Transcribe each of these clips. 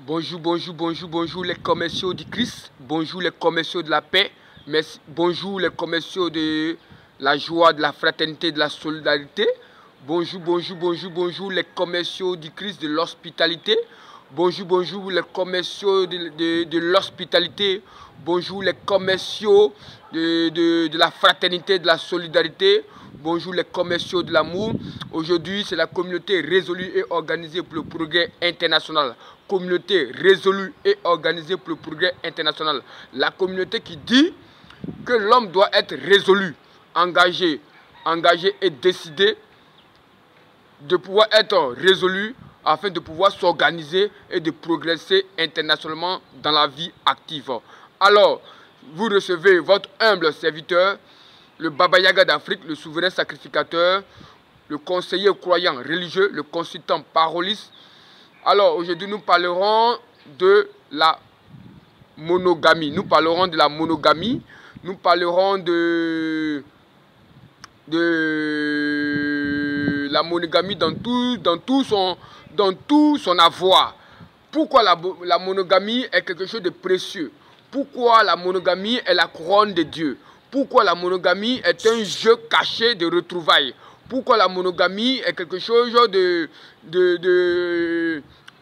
Bonjour, bonjour, bonjour, bonjour les commerciaux du Christ, bonjour les commerciaux de la paix, merci, bonjour les commerciaux de la joie, de la fraternité, de la solidarité, bonjour, bonjour, bonjour, bonjour les commerciaux du Christ de l'hospitalité, bonjour, bonjour les commerciaux de l'hospitalité, bonjour les commerciaux de la fraternité, de la solidarité, bonjour les commerciaux de l'amour. Aujourd'hui, c'est la communauté résolue et organisée pour le progrès international. Communauté résolue et organisée pour le progrès international. La communauté qui dit que l'homme doit être résolu, engagé et décidé de pouvoir être résolu afin de pouvoir s'organiser et de progresser internationalement dans la vie active. Alors, vous recevez votre humble serviteur, le Baba Yaga d'Afrique, le souverain sacrificateur, le conseiller croyant religieux, le consultant paroliste. Alors, aujourd'hui, nous parlerons de la monogamie. Nous parlerons de la monogamie. Nous parlerons de la monogamie dans tout son avoir. Pourquoi la monogamie est quelque chose de précieux? Pourquoi la monogamie est la couronne de Dieu? Pourquoi la monogamie est un jeu caché de retrouvailles? Pourquoi la monogamie est quelque chose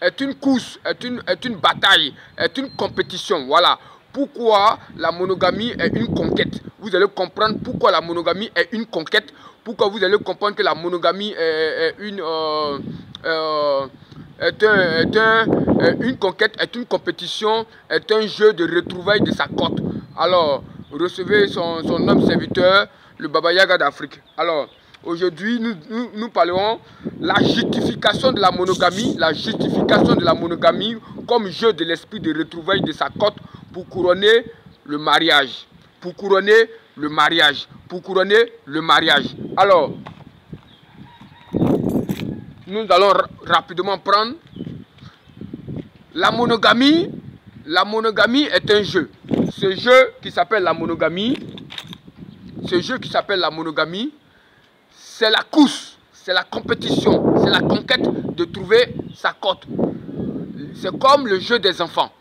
est une course, est une bataille, est une compétition, voilà. Pourquoi la monogamie est une conquête? Vous allez comprendre pourquoi la monogamie est une conquête. Pourquoi vous allez comprendre que la monogamie est une conquête, est une compétition, est un jeu de retrouvailles de sa cote. Alors, recevez son homme serviteur, le Baba Yaga d'Afrique. Alors, aujourd'hui, nous parlerons de la justification de la monogamie, comme jeu de l'esprit de retrouvailles de sa cote pour couronner le mariage. Pour couronner le mariage. Pour couronner le mariage. Alors, nous allons rapidement prendre la monogamie. La monogamie est un jeu. Ce jeu qui s'appelle la monogamie, c'est la course, c'est la compétition, c'est la conquête de trouver sa cote. C'est comme le jeu des enfants.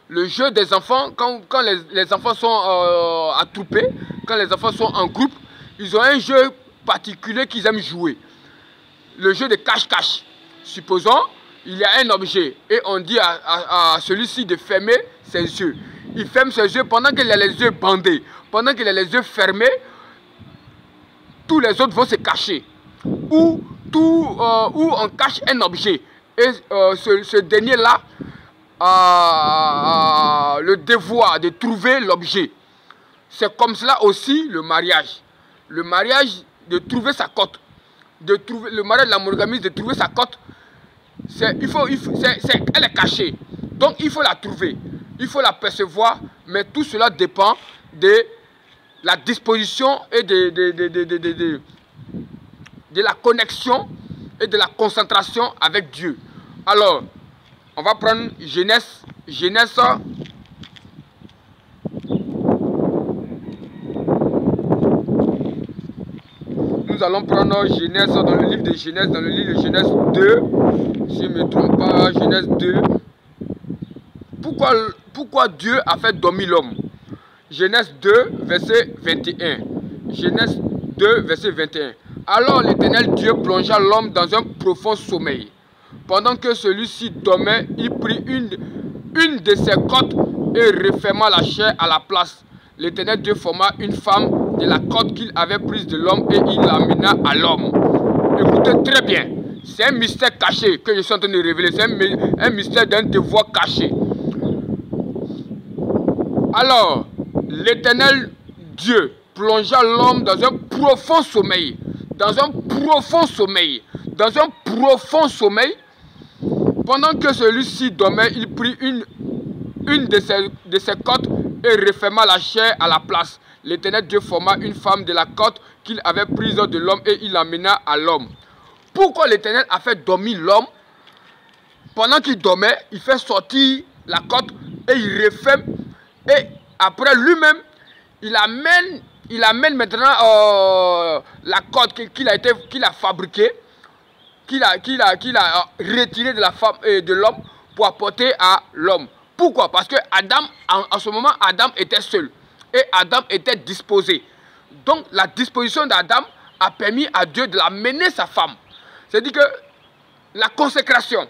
Le jeu des enfants, quand les enfants sont attroupés, quand les enfants sont en groupe, ils ont un jeu particulier qu'ils aiment jouer. Le jeu de cache-cache. Supposons, il y a un objet et on dit à celui-ci de fermer ses yeux. Il ferme ses yeux pendant qu'il a les yeux bandés. Pendant qu'il a les yeux fermés, tous les autres vont se cacher. Ou on cache un objet. Et ce dernier-là a le devoir de trouver l'objet. C'est comme cela aussi le mariage. Le mariage, de trouver sa cote. Le mariage de la monogamie, de trouver sa cote. Elle est cachée. Donc il faut la trouver. Il faut la percevoir. Mais tout cela dépend de la disposition et de la connexion et de la concentration avec Dieu. Alors, on va prendre Genèse. Nous allons prendre Genèse dans le livre de Genèse, dans le livre de Genèse 2. Si je ne me trompe pas, Genèse 2. Pourquoi Dieu a fait dormir l'homme? Genèse 2, verset 21. Genèse 2, verset 21. Alors l'Éternel Dieu plongea l'homme dans un profond sommeil. Pendant que celui-ci dormait, il prit une de ses côtes et referma la chair à la place. L'Éternel Dieu forma une femme de la côte qu'il avait prise de l'homme et il l'amena à l'homme. Écoutez très bien, c'est un mystère caché que je suis en train de révéler. C'est un mystère d'un devoir caché. Alors, l'Éternel Dieu plongea l'homme dans un profond sommeil. Dans un profond sommeil. Dans un profond sommeil. Pendant que celui-ci dormait, il prit une de ses côtes et referma la chair à la place. L'Éternel Dieu forma une femme de la côte qu'il avait prise de l'homme et il l'amena à l'homme. Pourquoi l'Éternel a fait dormir l'homme? Pendant qu'il dormait, il fait sortir la côte et il referme. Et après lui-même, il amène maintenant la côte qu'il a fabriquée, qu'il a retirée de la femme et de l'homme pour apporter à l'homme. Pourquoi? Parce que Adam, en ce moment, Adam était seul. Et Adam était disposé. Donc la disposition d'Adam a permis à Dieu de l'amener sa femme. C'est-à-dire que la consécration,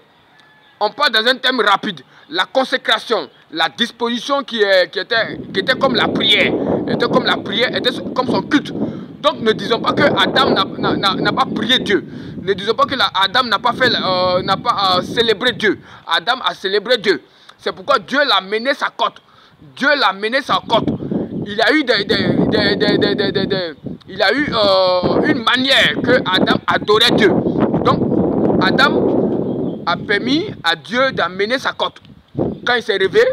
on parle dans un thème rapide, la consécration, la disposition qui était comme la prière, était comme son culte. Donc ne disons pas que Adam n'a pas prié Dieu. Ne disons pas que Adam n'a pas célébré Dieu. Adam a célébré Dieu. C'est pourquoi Dieu l'a mené sa côte. Dieu l'a mené sa côte. Il a eu une manière que Adam adorait Dieu. Donc Adam a permis à Dieu d'amener sa côte. Quand il s'est réveillé,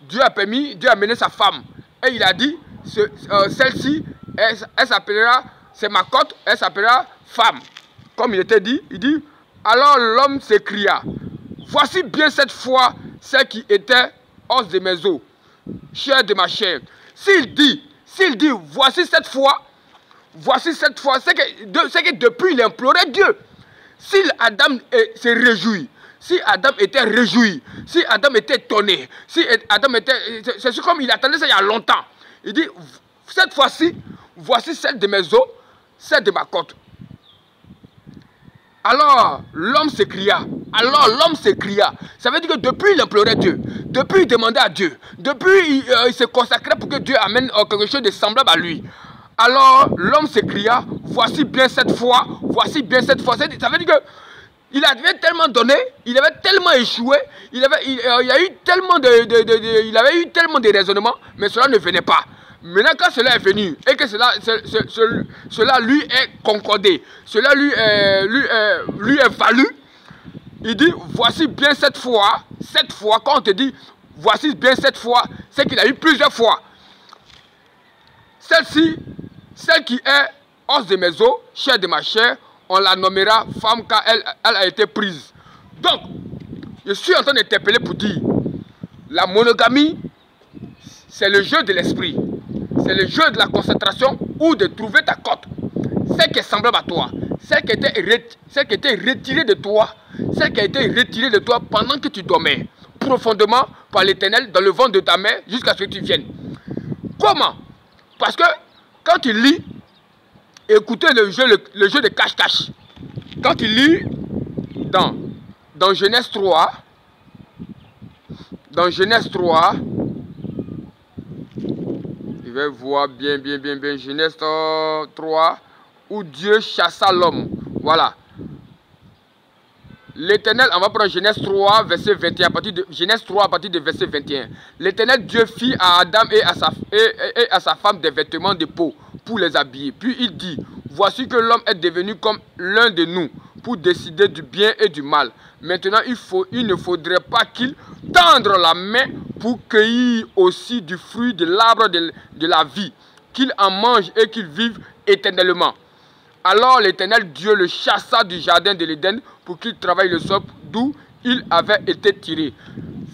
Dieu a mené sa femme. Et il a dit, celle-ci, elle s'appellera, c'est ma côte, elle s'appellera femme. Comme il était dit, il dit, alors l'homme s'écria, voici bien cette fois celle qui était os de mes os, chair de ma chair. S'il dit, voici cette fois, c'est que depuis il implorait Dieu. Si Adam s'est réjoui, si Adam était réjoui, si Adam était étonné, c'est comme il attendait ça il y a longtemps. Il dit, cette fois-ci, voici celle de mes os, celle de ma côte. Alors l'homme s'écria. Ça veut dire que depuis il implorait Dieu, depuis il demandait à Dieu, depuis il se consacrait pour que Dieu amène quelque chose de semblable à lui. Alors l'homme s'écria, voici bien cette fois. Ça veut dire que il avait tellement donné, il avait tellement échoué, il avait eu tellement de raisonnements, mais cela ne venait pas. Maintenant, quand cela est venu et que cela lui est concordé, cela lui est valu, il dit, voici bien cette fois, quand on te dit, voici bien cette fois, c'est qu'il a eu plusieurs fois. Celle-ci, celle qui est os de mes os, chair de ma chair, on la nommera femme car elle a été prise. Donc, je suis en train d'interpeller pour dire, la monogamie, c'est le jeu de l'esprit. C'est le jeu de la concentration ou de trouver ta côte. Celle qui est semblable à toi. Celle qui était retirée de toi. Celle qui a été retirée de toi pendant que tu dormais. Profondément par l'Éternel dans le ventre de ta mère jusqu'à ce que tu viennes. Comment? Parce que quand tu lis, écoutez le jeu de cache-cache. Quand tu lis dans Genèse 3, je vais voir bien, Genèse 3, où Dieu chassa l'homme. Voilà. L'Éternel, on va prendre Genèse 3, verset 21, Genèse 3, à partir de verset 21. L'Éternel Dieu fit à Adam et à sa femme des vêtements de peau pour les habiller. Puis il dit, voici que l'homme est devenu comme l'un de nous pour décider du bien et du mal. Maintenant, il ne faudrait pas qu'il tende la main pour cueillir aussi du fruit de l'arbre de la vie, qu'il en mange et qu'il vive éternellement. Alors l'Éternel Dieu le chassa du jardin de l'Éden pour qu'il travaille le sol d'où il avait été tiré.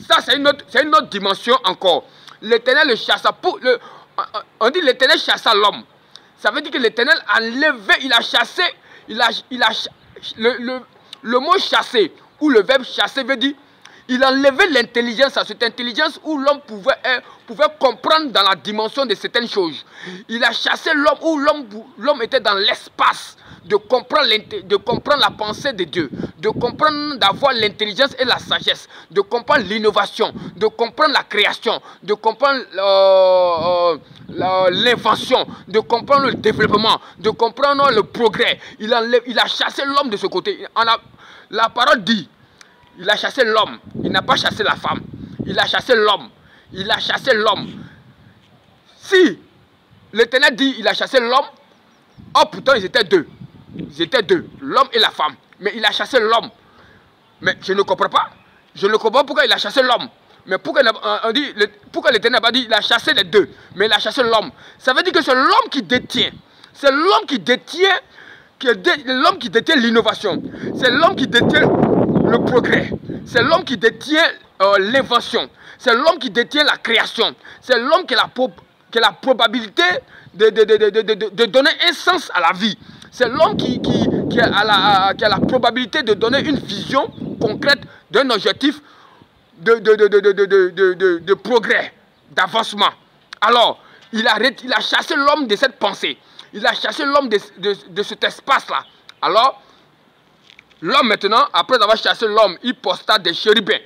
Ça, c'est une autre dimension encore. L'Éternel le chassa. On dit l'Éternel chassa l'homme. Ça veut dire que l'Éternel a levé, il a chassé. Le mot chasser ou le verbe chasser veut dire il a enlevé l'intelligence à cette intelligence où l'homme pouvait comprendre dans la dimension de certaines choses. Il a chassé l'homme où l'homme était dans l'espace de comprendre la pensée de Dieu, de comprendre, d'avoir l'intelligence et la sagesse, de comprendre l'innovation, de comprendre la création, de comprendre l'invention, de comprendre le développement, de comprendre le progrès. Il a chassé l'homme de ce côté. La parole dit, il a chassé l'homme, il n'a pas chassé la femme. Il a chassé l'homme. Il a chassé l'homme. Si l'Éternel dit il a chassé l'homme, oh pourtant ils étaient deux. Ils étaient deux, l'homme et la femme. Mais il a chassé l'homme. Mais je ne comprends pas. Je ne comprends pas pourquoi il a chassé l'homme. Mais pourquoi l'Éternel n'a pas dit il a chassé les deux, mais il a chassé l'homme. Ça veut dire que c'est l'homme qui détient. C'est l'homme qui détient l'innovation. C'est l'homme qui détient le progrès. C'est l'homme qui détient l'invention. C'est l'homme qui détient la création. C'est l'homme qui a la probabilité de donner un sens à la vie. C'est l'homme qui a la probabilité de donner une vision concrète d'un objectif de progrès, d'avancement. Alors, il a chassé l'homme de cette pensée. Il a chassé l'homme de cet espace-là. Alors, l'homme maintenant, après avoir chassé l'homme, il posta des chérubins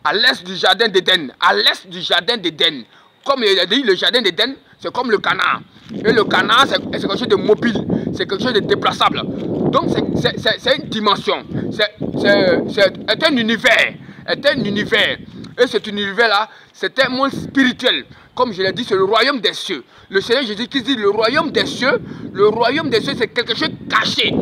à l'est du jardin d'Éden. À l'est du jardin d'Éden. Comme il a dit, le jardin d'Éden, c'est comme le Canaan. Et le Canaan, c'est quelque chose de mobile. C'est quelque chose de déplaçable. Donc, c'est une dimension. C'est un univers. C'est un univers. Et cet univers-là, c'est un monde spirituel. Comme je l'ai dit, c'est le royaume des cieux. Le Seigneur Jésus-Christ dit le royaume des cieux, c'est quelque chose caché.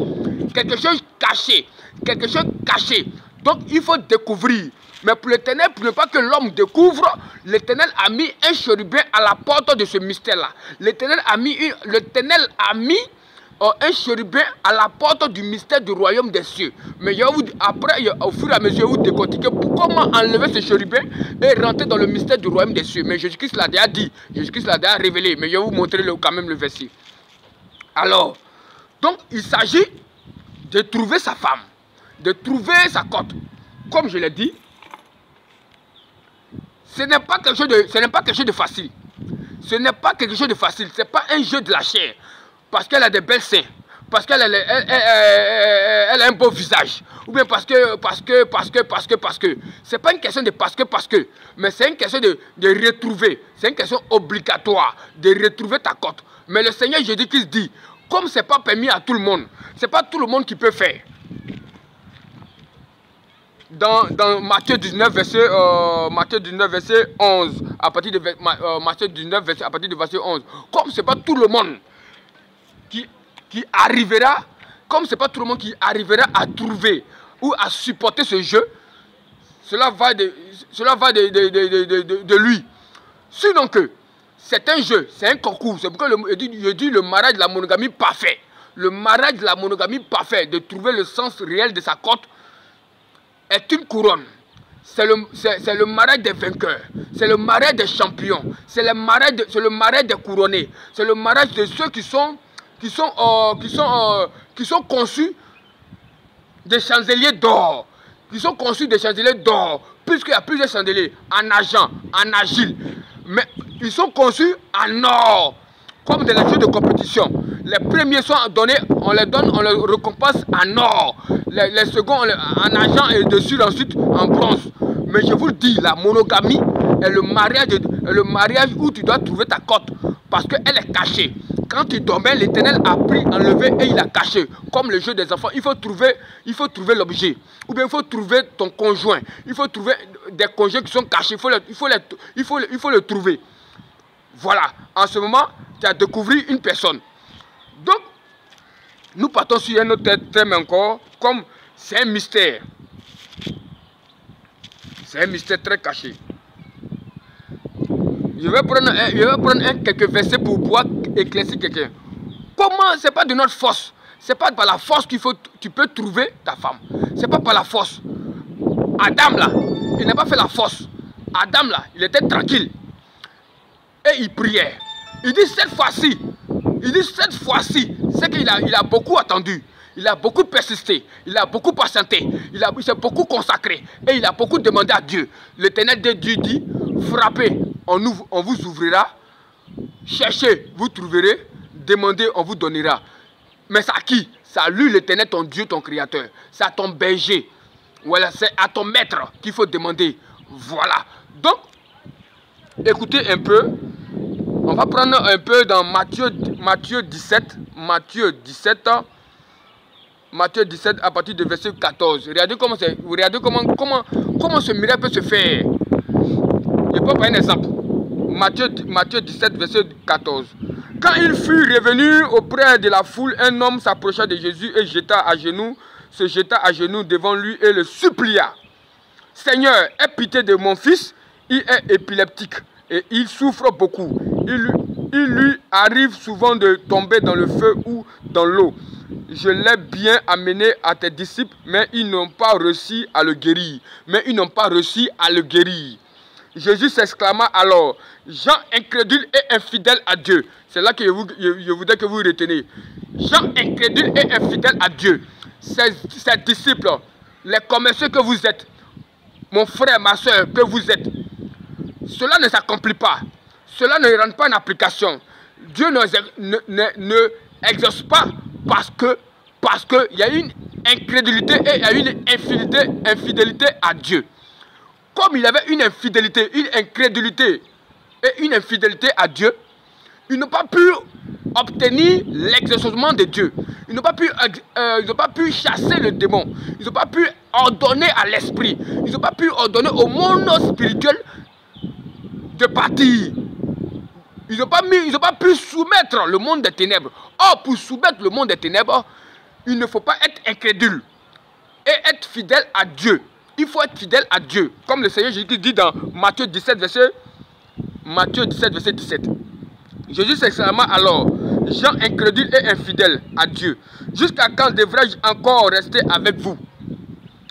Quelque chose caché. Quelque chose caché. Donc, il faut découvrir. Mais pour l'Éternel, pour ne pas que l'homme découvre, l'Éternel a mis un chérubin à la porte de ce mystère-là. L'Éternel a mis un chérubin à la porte du mystère du royaume des cieux. Mais après, au fur et à mesure, vous décortiquez comment enlever ce chérubin et rentrer dans le mystère du royaume des cieux. Mais Jésus-Christ l'a déjà dit, Jésus-Christ l'a déjà révélé. Mais je vais vous montrer quand même le verset. Alors, donc il s'agit de trouver sa femme, de trouver sa côte. Comme je l'ai dit, ce n'est pas quelque chose de facile. Ce n'est pas quelque chose de facile. Ce n'est pas un jeu de la chair. Parce qu'elle a des belles seins. Parce qu'elle a un beau visage. Ou bien parce que. Ce n'est pas une question de parce que. Mais c'est une question de retrouver. C'est une question obligatoire de retrouver ta côte. Mais le Seigneur Jésus-Christ dit, comme ce n'est pas permis à tout le monde, ce n'est pas tout le monde qui peut faire. Dans Matthieu 19, verset 11, à partir de Matthieu 19, à partir de verset 11, comme ce n'est pas tout le monde qui arrivera, comme c'est pas tout le monde qui arrivera à trouver ou à supporter ce jeu, cela va de lui. Sinon que c'est un jeu, c'est un concours. C'est pourquoi je dis le mariage de la monogamie parfait. Le mariage de la monogamie parfait, de trouver le sens réel de sa côte, est une couronne. C'est le mariage des vainqueurs. C'est le mariage des champions. C'est le mariage des couronnés. C'est le mariage de ceux qui sont conçus des chandeliers d'or. Qui sont conçus des chandeliers d'or. Puisqu'il y a plusieurs chandeliers en argent, en argile. Mais ils sont conçus en or. Comme dans les jeux de compétition. Les premiers sont donnés, on les récompense en or. Les seconds en argent et dessus ensuite en bronze. Mais je vous le dis, la monogamie est le mariage où tu dois trouver ta côte. Parce qu'elle est cachée. Quand tu dormais, l'Éternel a pris, enlevé et il a caché. Comme le jeu des enfants, il faut trouver l'objet. Ou bien il faut trouver ton conjoint. Il faut trouver des conjoints qui sont cachés. Il faut le trouver. Voilà. En ce moment, tu as découvert une personne. Donc, nous partons sur un autre thème encore. Comme c'est un mystère. C'est un mystère très caché. Je vais prendre quelques versets pour pouvoir éclaircir quelqu'un. Comment? C'est pas de notre force. C'est pas par la force tu peux trouver ta femme. C'est pas par la force. Adam là, il n'a pas fait la force. Adam là, il était tranquille. Et il priait. Il dit cette fois-ci, c'est qu'il a beaucoup attendu. Il a beaucoup persisté, il a beaucoup patienté, il s'est beaucoup consacré et il a beaucoup demandé à Dieu. L'Éternel de Dieu dit, frappez, on vous ouvrira, cherchez, vous trouverez, demandez, on vous donnera. Mais c'est à qui? C'est à lui l'Éternel, ton Dieu, ton Créateur. C'est à ton berger, voilà, c'est à ton maître qu'il faut demander. Voilà. Donc, écoutez un peu, on va prendre un peu dans Matthieu 17, Matthieu 17 à partir du verset 14. Regardez comment ce miracle peut se faire. Je peux prendre un exemple. Matthieu 17, verset 14. Quand il fut revenu auprès de la foule, un homme s'approcha de Jésus et se jeta à genoux devant lui et le supplia. Seigneur, aie pitié de mon fils, il est épileptique et il souffre beaucoup. Il lui arrive souvent de tomber dans le feu ou dans l'eau. Je l'ai bien amené à tes disciples, mais ils n'ont pas réussi à le guérir. Jésus s'exclama alors, Jean incrédule et infidèle à Dieu. C'est là que je voudrais que vous reteniez. Jean incrédule et infidèle à Dieu. Ses disciples les commerciaux que vous êtes, mon frère, ma soeur, que vous êtes, cela ne s'accomplit pas. Cela ne rentre pas en application. Dieu ne exauce pas parce qu'il y a une incrédulité et il y a une infidélité à Dieu. Comme il avait une infidélité, une incrédulité et une infidélité à Dieu, ils n'ont pas pu obtenir l'exaucement de Dieu. Ils n'ont pas pu chasser le démon. Ils n'ont pas pu ordonner à l'esprit. Ils n'ont pas pu ordonner au monde spirituel de partir. Ils n'ont pas pu soumettre le monde des ténèbres. Or, pour soumettre le monde des ténèbres, il ne faut pas être incrédule et être fidèle à Dieu. Il faut être fidèle à Dieu. Comme le Seigneur Jésus dit dans Matthieu 17, verset 17. Jésus s'exclama alors, gens incrédules et infidèles à Dieu, jusqu'à quand devrais-je encore rester avec vous?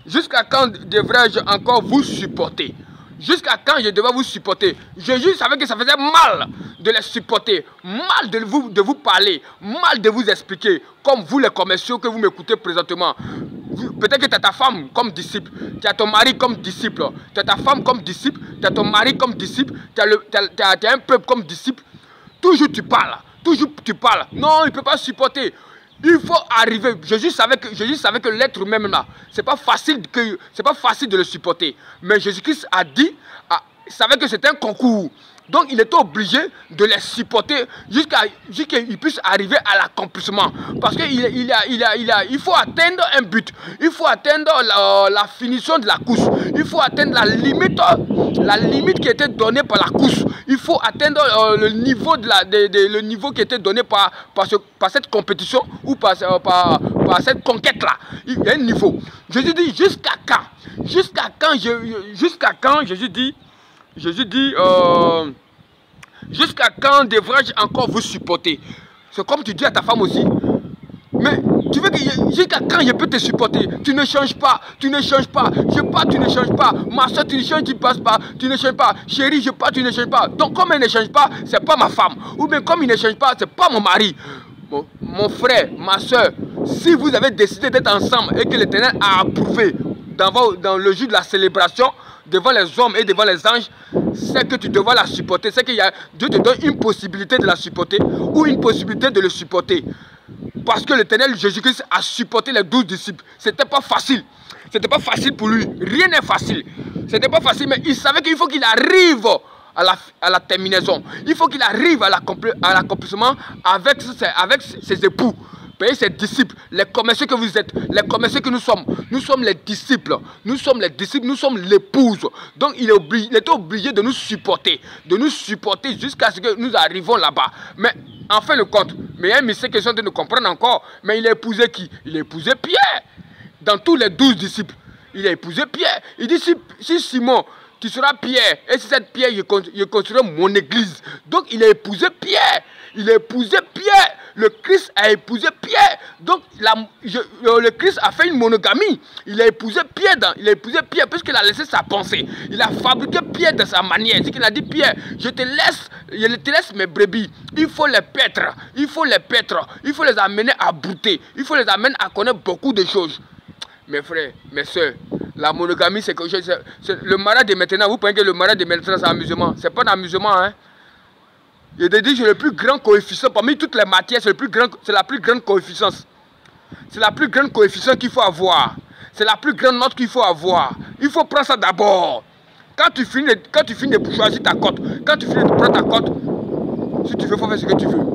Jusqu'à quand devrais-je encore vous supporter? Jusqu'à quand je devais vous supporter? Jésus savait que ça faisait mal de les supporter, mal de vous parler, mal de vous expliquer, comme vous les commerciaux que vous m'écoutez présentement. Peut-être que tu as ta femme comme disciple, tu as ton mari comme disciple, tu as ta femme comme disciple, tu as ton mari comme disciple, tu as un peuple comme disciple. Toujours tu parles, Non, il ne peut pas supporter. Il faut arriver. Jésus savait que l'être humain là, c'est pas facile de le supporter. Mais Jésus-Christ a dit, il savait que c'était un concours. Donc il était obligé de les supporter jusqu'à qu'ils puissent arriver à l'accomplissement. Parce qu'il faut atteindre un but. Il faut atteindre la finition de la course. Il faut atteindre la limite qui était donnée par la course. Il faut atteindre le niveau qui était donné par cette compétition ou par cette conquête-là. Il y a un niveau. Jésus dit jusqu'à quand? Jusqu'à quand Jésus dit, jusqu'à quand devrais-je encore vous supporter? C'est comme tu dis à ta femme aussi. Mais tu veux que jusqu'à quand je peux te supporter? Tu ne changes pas, Je pars, tu ne changes pas. Ma soeur, tu ne changes, tu passes pas, tu ne changes pas. Chérie, je pars, tu ne changes pas. Donc comme elle ne change pas, c'est pas ma femme. Ou bien comme il ne change pas, c'est pas mon mari. Mon frère, ma soeur, si vous avez décidé d'être ensemble et que l'Éternel a approuvé dans le jour de la célébration, devant les hommes et devant les anges, c'est que tu devras la supporter. C'est que Dieu te donne une possibilité de la supporter ou une possibilité de le supporter. Parce que l'Éternel Jésus-Christ a supporté les 12 disciples. C'était pas facile. C'était pas facile pour lui. Rien n'est facile. C'était pas facile, mais il savait qu'il faut qu'il arrive à la terminaison. Il faut qu'il arrive à l'accomplissement avec ses époux. Ses disciples, les commerciaux que vous êtes, les commerciaux que nous sommes les disciples, nous sommes l'épouse. Donc il était obligé de nous supporter jusqu'à ce que nous arrivions là-bas. Mais en fin de compte, mais il y a un mystère qu'ils sont en train de comprendre encore. Mais il a épousé qui? Il a épousé Pierre. Dans tous les 12 disciples, il a épousé Pierre. Il dit si Simon, tu seras Pierre, et si cette Pierre, je construirai mon église. Donc il a épousé Pierre. Le Christ a épousé Pierre. Donc le Christ a fait une monogamie. Il a épousé Pierre puisqu'il a laissé sa pensée. Il a fabriqué Pierre de sa manière. C'est qu'il a dit, Pierre, je te laisse mes brebis. Il faut les paître. Il faut les amener à brouter. Il faut les amener à connaître beaucoup de choses. Mes frères, mes soeurs, la monogamie, c'est le mariage de maintenant. Vous pensez que le mariage de maintenant, c'est amusement. C'est pas d'amusement, hein. Je te dis, c'est le plus grand coefficient. Parmi toutes les matières, c'est la plus grande coefficience. C'est la plus grande coefficient qu'il faut avoir. C'est la plus grande note qu'il faut avoir. Il faut prendre ça d'abord. Quand tu finis de choisir ta cote, quand tu finis de prendre ta cote, si tu veux, il faut faire ce que tu veux.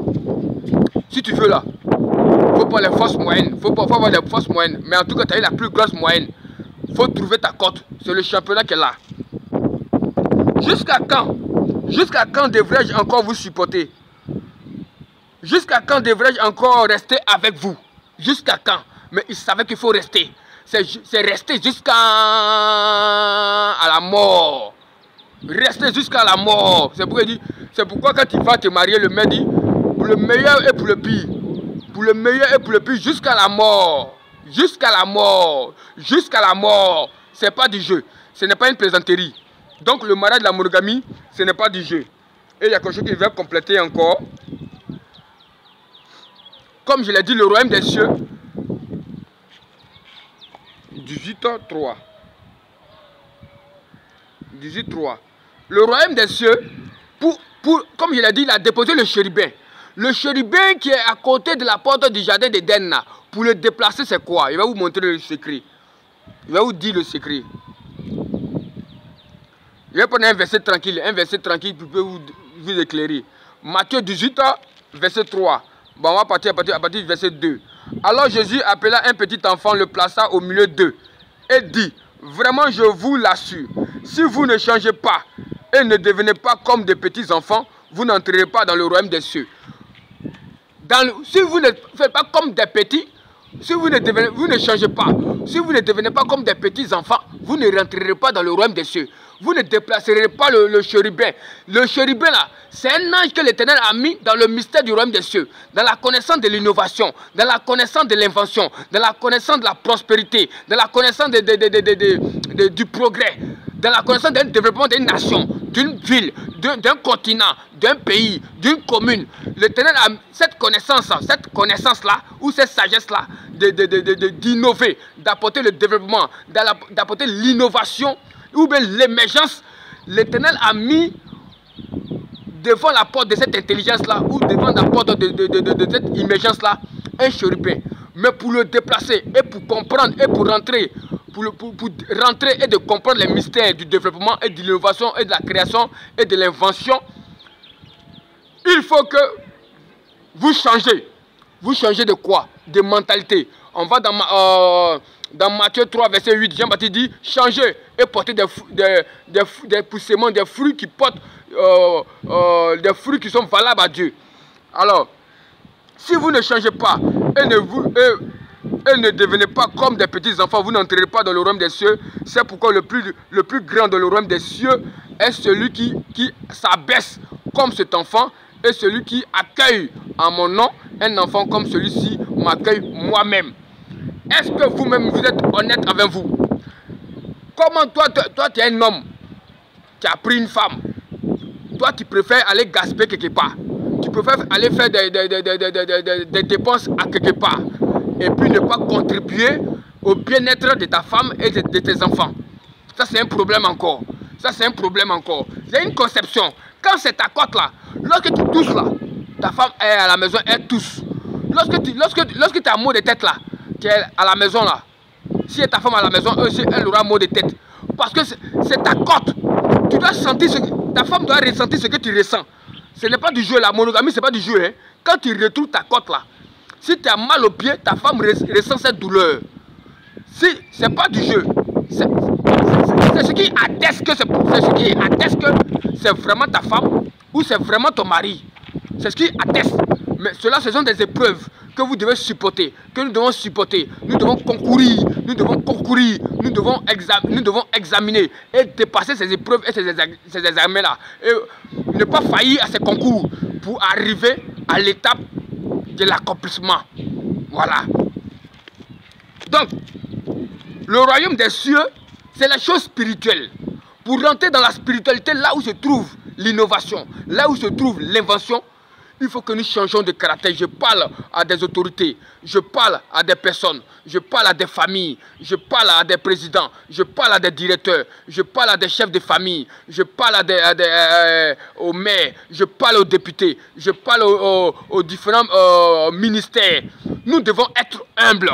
Si tu veux là, il faut pas les fausses moyennes. Il faut avoir des fausses moyennes. Mais en tout cas, tu as eu la plus grosse moyenne. Il faut trouver ta cote. C'est le championnat qui est là. Jusqu'à quand? Jusqu'à quand devrais-je encore vous supporter? Jusqu'à quand devrais-je encore rester avec vous? Jusqu'à quand? Mais il savait qu'il faut rester. C'est rester jusqu'à la mort. Rester jusqu'à la mort. C'est pourquoi quand il va te marier, le maire dit, pour le meilleur et pour le pire. Pour le meilleur et pour le pire, jusqu'à la mort. Jusqu'à la mort. Jusqu'à la mort. Ce n'est pas du jeu. Ce n'est pas une plaisanterie. Donc le mariage de la monogamie, ce n'est pas du jeu. Et il y a quelque chose qui va compléter encore. Comme je l'ai dit, le royaume des cieux 18:3. 18:3. Le royaume des cieux, comme je l'ai dit, il a déposé le chérubin. Le chérubin qui est à côté de la porte du jardin d'Éden, pour le déplacer, c'est quoi? Il va vous montrer le secret. Il va vous dire le secret. Je vais prendre un verset tranquille pour vous éclairer. Matthieu 18, verset 3. Bon, on va partir à partir du verset 2. Alors Jésus appela un petit enfant, le plaça au milieu d'eux et dit, vraiment je vous l'assure, si vous ne changez pas et ne devenez pas comme des petits enfants, vous n'entrerez pas dans le royaume des cieux. Si vous ne faites pas comme des petits, si vous ne changez pas, si vous ne devenez pas comme des petits enfants, vous ne rentrerez pas dans le royaume des cieux. Vous ne déplacerez pas le chérubin. Le chérubin là, c'est un ange que l'Éternel a mis dans le mystère du royaume des cieux, dans la connaissance de l'innovation, dans la connaissance de l'invention, dans la connaissance de la prospérité, dans la connaissance du progrès, dans la connaissance d'un développement d'une nation, d'une ville, d'un continent, d'un pays, d'une commune. L'Éternel a cette connaissance-là, ou cette sagesse-là, d'innover, d'apporter le développement, d'apporter l'innovation, ou bien l'émergence. L'Éternel a mis devant la porte de cette intelligence-là, ou devant la porte de cette émergence-là, un chérubin. Mais pour le déplacer, et pour comprendre, et pour rentrer, pour rentrer et de comprendre les mystères du développement et de l'innovation et de la création et de l'invention, il faut que vous changez. Vous changez de quoi? De mentalité. On va dans Matthieu 3, verset 8. Jean-Baptiste dit, changez et portez des poussements, des fruits qui portent, des fruits qui sont valables à Dieu. Alors, si vous ne changez pas et ne devenez pas comme des petits enfants, vous n'entrerez pas dans le royaume des cieux. C'est pourquoi le plus grand dans le royaume des cieux est celui qui s'abaisse comme cet enfant, et celui qui accueille en mon nom un enfant comme celui-ci m'accueille moi-même. Est-ce que vous-même vous êtes honnête avec vous? Comment toi tu es un homme qui a pris une femme, toi tu préfères aller gaspiller quelque part, tu préfères aller faire des dépenses à quelque part, et puis ne pas contribuer au bien-être de ta femme et de tes enfants. Ça c'est un problème encore. Ça c'est un problème encore. J'ai une conception. Quand c'est ta cote là, lorsque tu tousses là, ta femme est à la maison, elle tousse. Lorsque tu as mot de tête là, tu es à la maison là, si ta femme à la maison, elle aura mot de tête. Parce que c'est ta cote. Tu dois sentir ta femme doit ressentir ce que tu ressens. Ce n'est pas du jeu, la monogamie c'est pas du jeu. Hein. Quand tu retrouves ta cote là, si tu as mal au pied, ta femme ressent cette douleur. Si c'est pas du jeu, c'est ce qui atteste que c'est vraiment ta femme ou c'est vraiment ton mari. C'est ce qui atteste. Mais cela, ce sont des épreuves que vous devez supporter, que nous devons supporter. Nous devons concourir, nous devons examiner et dépasser ces épreuves et ces examens-là. Et ne pas faillir à ces concours pour arriver à l'étape de l'accomplissement. Voilà. Donc, le royaume des cieux, c'est la chose spirituelle. Pour rentrer dans la spiritualité, là où se trouve l'innovation, là où se trouve l'invention, il faut que nous changeons de caractère. Je parle à des autorités, je parle à des personnes, je parle à des familles, je parle à des présidents, je parle à des directeurs, je parle à des chefs de famille, je parle aux maires, je parle aux députés, je parle aux différents ministères. Nous devons être humbles,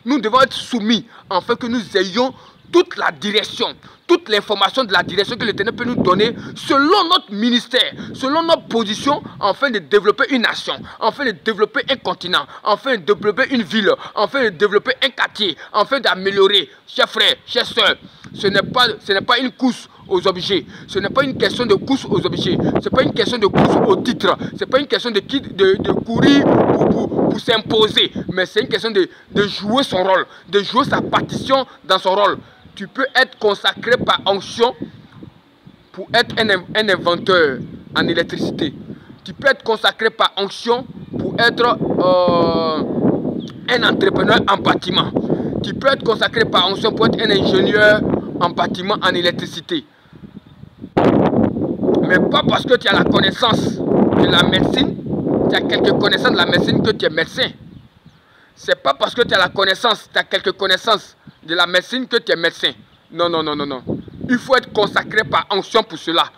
nous devons être soumis afin que nous ayons toute la direction, toute l'information de la direction que l'Éternel peut nous donner selon notre ministère, selon notre position, afin de développer une nation, afin de développer un continent, afin de développer une ville, afin de développer un quartier, afin d'améliorer. Chers frères, chers sœurs, ce n'est pas une course aux objets, ce n'est pas une question de course aux objets, ce n'est pas une question de course au titre, ce n'est pas une question de courir pour s'imposer, mais c'est une question de jouer son rôle, de jouer sa partition dans son rôle. Tu peux être consacré par onction pour être un inventeur en électricité. Tu peux être consacré par onction pour être un entrepreneur en bâtiment. Tu peux être consacré par onction pour être un ingénieur en bâtiment, en électricité. Mais pas parce que tu as la connaissance de la médecine, tu as quelques connaissances de la médecine que tu es médecin. C'est pas parce que tu as la connaissance, tu as quelques connaissances de la médecine que tu es médecin. Non, non, non, non, non. Il faut être consacré par onction pour cela.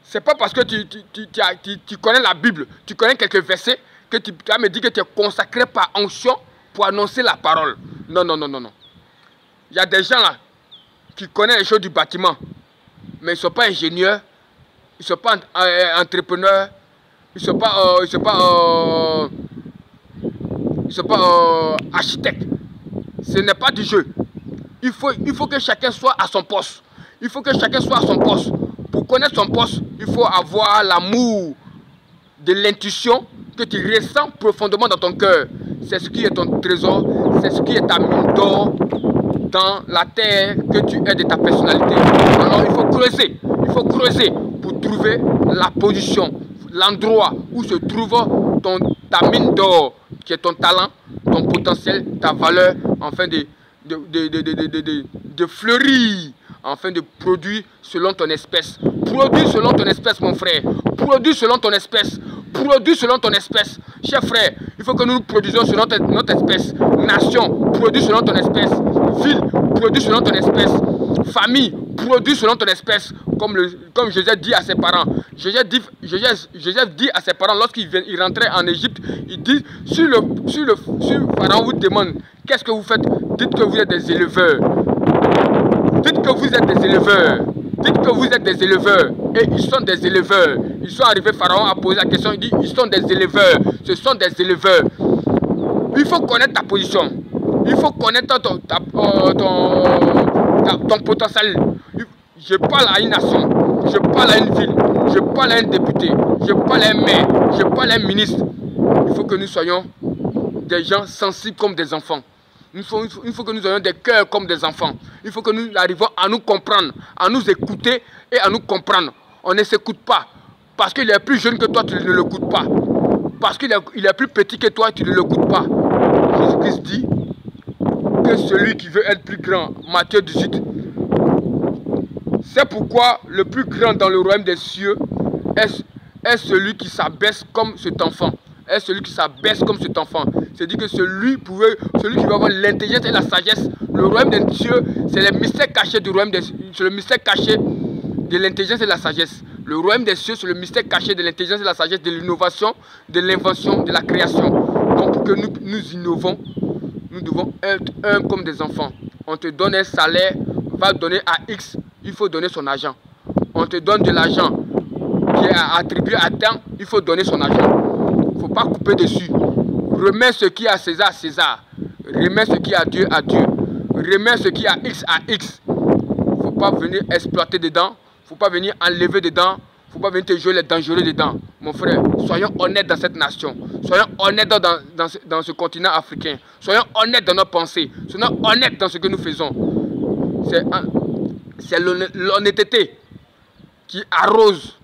C'est pas parce que tu connais la Bible, tu connais quelques versets, que tu vas me dire que tu es consacré par onction pour annoncer la parole. Non, non, non, non, non. Il y a des gens là qui connaissent les choses du bâtiment, mais ils ne sont pas ingénieurs, ils ne sont pas entrepreneurs, ils ne sont pas architectes. Ce n'est pas du jeu. Il faut que chacun soit à son poste. Il faut que chacun soit à son poste. Pour connaître son poste, il faut avoir l'amour de l'intuition que tu ressens profondément dans ton cœur. C'est ce qui est ton trésor, c'est ce qui est ta mine d'or dans la terre que tu es de ta personnalité. Alors il faut creuser pour trouver la position, l'endroit où se trouve ta mine d'or, qui est ton talent, ton potentiel, ta valeur, afin de fleurir, afin de produire selon ton espèce. Produis selon ton espèce, mon frère. Produis selon ton espèce. Produis selon ton espèce. Cher frère, il faut que nous produisions selon notre espèce. Nation, produis selon ton espèce. Ville, produis selon ton espèce. Famille, produis selon ton espèce. Comme Joseph dit à ses parents. Joseph dit à ses parents, lorsqu'il rentrait en Égypte, il dit, si Pharaon vous demande, qu'est-ce que vous faites? Dites que vous êtes des éleveurs. Dites que vous êtes des éleveurs. Dites que vous êtes des éleveurs. Et ils sont des éleveurs. Ils sont arrivés, Pharaon a posé la question, il dit, ils sont des éleveurs. Ce sont des éleveurs. Il faut connaître ta position. Il faut connaître ton potentiel. Je parle à une nation. Je parle à une ville. Je parle à un député. Je parle à un maire. Je parle à un ministre. Il faut que nous soyons des gens sensibles comme des enfants. Il faut que nous ayons des cœurs comme des enfants. Il faut que nous arrivions à nous comprendre, à nous écouter et à nous comprendre. On ne s'écoute pas. Parce qu'il est plus jeune que toi, tu ne l'écoutes pas. Parce qu'il est plus petit que toi, tu ne l'écoutes pas. Jésus-Christ dit que celui qui veut être plus grand, Matthieu 18, c'est pourquoi le plus grand dans le royaume des cieux est celui qui s'abaisse comme cet enfant. Est celui qui s'abaisse comme cet enfant. C'est-à-dire que celui qui va avoir l'intelligence et la sagesse, le royaume des cieux, c'est le mystère caché du royaume des cieux, c'est le mystère caché de l'intelligence et de la sagesse. Le royaume des cieux, c'est le mystère caché de l'intelligence et de la sagesse, de l'innovation, de l'invention, de la création. Donc pour que nous innovons, nous devons être un comme des enfants. On te donne un salaire, va donner à X, il faut donner son argent. On te donne de l'argent qui est attribué à temps, il faut donner son argent. Il ne faut pas couper dessus. Remets ce qui est à César, César. Remets ce qui est à Dieu, à Dieu. Remets ce qui est à X, à X. Il ne faut pas venir exploiter dedans. Il ne faut pas venir enlever dedans. Il ne faut pas venir te jouer les dangereux dedans. Mon frère, soyons honnêtes dans cette nation. Soyons honnêtes dans ce continent africain. Soyons honnêtes dans nos pensées. Soyons honnêtes dans ce que nous faisons. C'est l'honnêteté qui arrose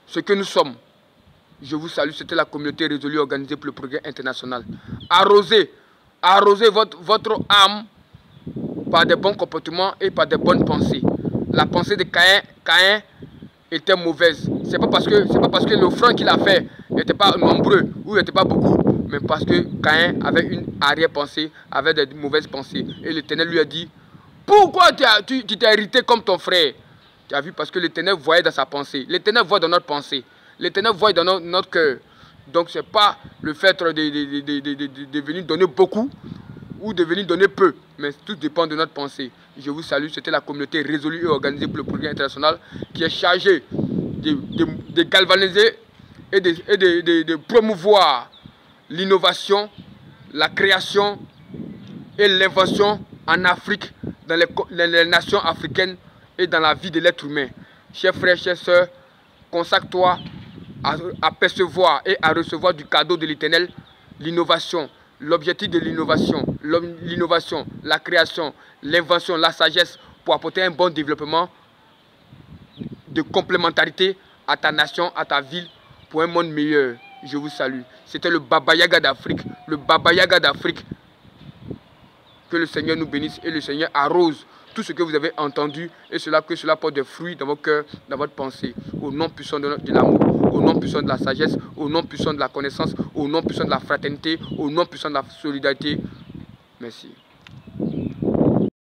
ce que nous sommes. Je vous salue, c'était la communauté résolue organisée pour le progrès international. Arrosez votre âme par des bons comportements et par des bonnes pensées. La pensée de Caïn était mauvaise. C'est pas parce que l'offrande qu'il a fait n'était pas nombreux ou n'était pas beaucoup, mais parce que Caïn avait une arrière-pensée, avait des mauvaises pensées. Et l'Éternel lui a dit, pourquoi tu t'es irrité comme ton frère? Tu as vu, parce que l'Éternel voyait dans sa pensée. L'Éternel voit dans notre pensée. L'Éternel voit dans notre cœur. Donc ce n'est pas le fait de venir donner beaucoup ou de venir donner peu. Mais tout dépend de notre pensée. Je vous salue. C'était la communauté résolue et organisée pour le progrès international qui est chargée de galvaniser et de promouvoir l'innovation, la création et l'invention en Afrique, dans les nations africaines et dans la vie de l'être humain. Chers frères, chères sœurs, consacre-toi à percevoir et à recevoir du cadeau de l'Éternel l'innovation, l'objectif de l'innovation, la création, l'invention, la sagesse pour apporter un bon développement de complémentarité à ta nation, à ta ville, pour un monde meilleur. Je vous salue. C'était le Baba Yaga d'Afrique, le Baba Yaga d'Afrique. Que le Seigneur nous bénisse et le Seigneur arrose tout ce que vous avez entendu et que cela porte des fruits dans vos cœurs, dans votre pensée. Au nom puissant de l'amour, au nom puissant de la sagesse, au nom puissant de la connaissance, au nom puissant de la fraternité, au nom puissant de la solidarité. Merci.